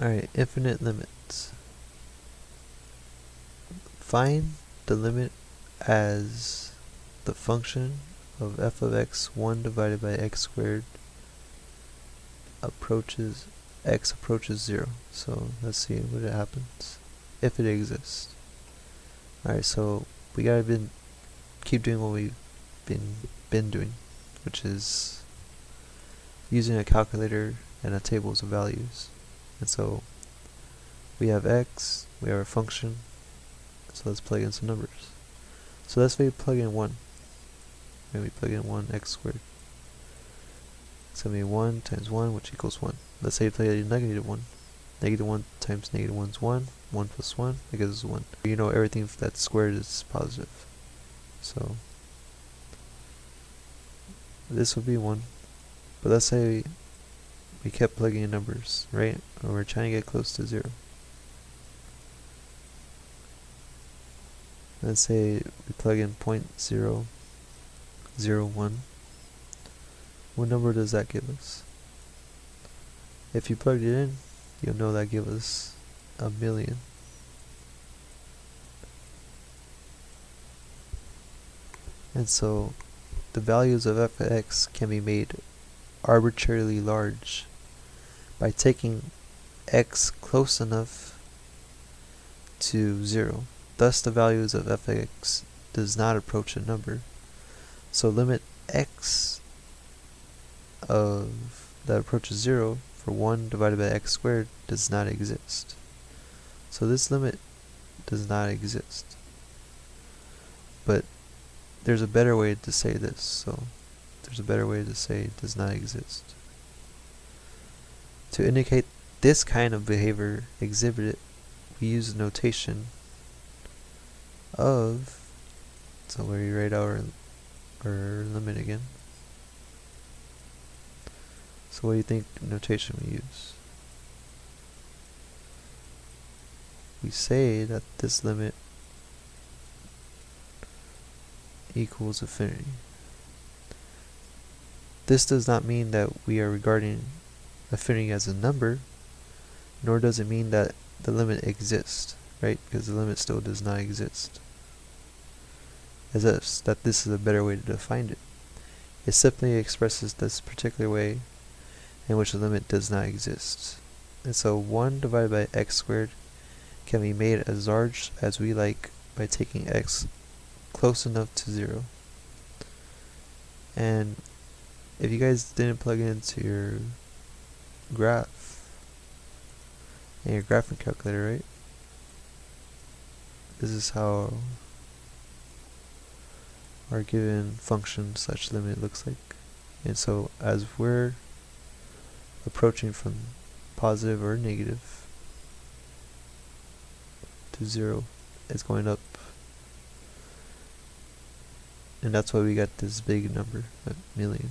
Alright, infinite limits. Find the limit as the function of f of x 1 divided by x squared approaches 0. So let's see what happens if it exists. Alright, so we gotta keep doing what we've been doing, which is using a calculator and a tables of values. And so we have x, we have our function, so let's plug in some numbers. So let's say we plug in 1. And we plug in 1 x squared. It's going to be 1 times 1, which equals 1. Let's say we plug in negative 1. Negative 1 times negative 1 is 1. 1 plus 1, that gives us 1. You know everything that's squared is positive. So this would be 1. But let's say we kept plugging in numbers, right? And we're trying to get close to 0. Let's say we plug in 0.001. What number does that give us? If you plugged it in, you'll know that gives us 1,000,000. And so the values of f of x can be made arbitrarily large by taking x close enough to 0. Thus the values of f of x does not approach a number. So limit x of that approaches 0 for 1 divided by x squared does not exist. So this limit does not exist. But there's a better way to say this. So there's a better way to say it does not exist. To indicate this kind of behavior exhibited, we use the notation of, so we write our limit again. So what do you think notation we use? We say that this limit equals infinity. This does not mean that we are regarding infinity as a number, nor does it mean that the limit exists, right? Because the limit still does not exist. As if that this is a better way to define it. It simply expresses this particular way in which the limit does not exist. And so 1 divided by x squared can be made as large as we like by taking x close enough to 0. And if you guys didn't plug it into your graph and your graphing calculator, right? This is how our given function such limit looks like. And so as we're approaching from positive or negative to 0, it's going up. And that's why we got this big number, 1,000,000.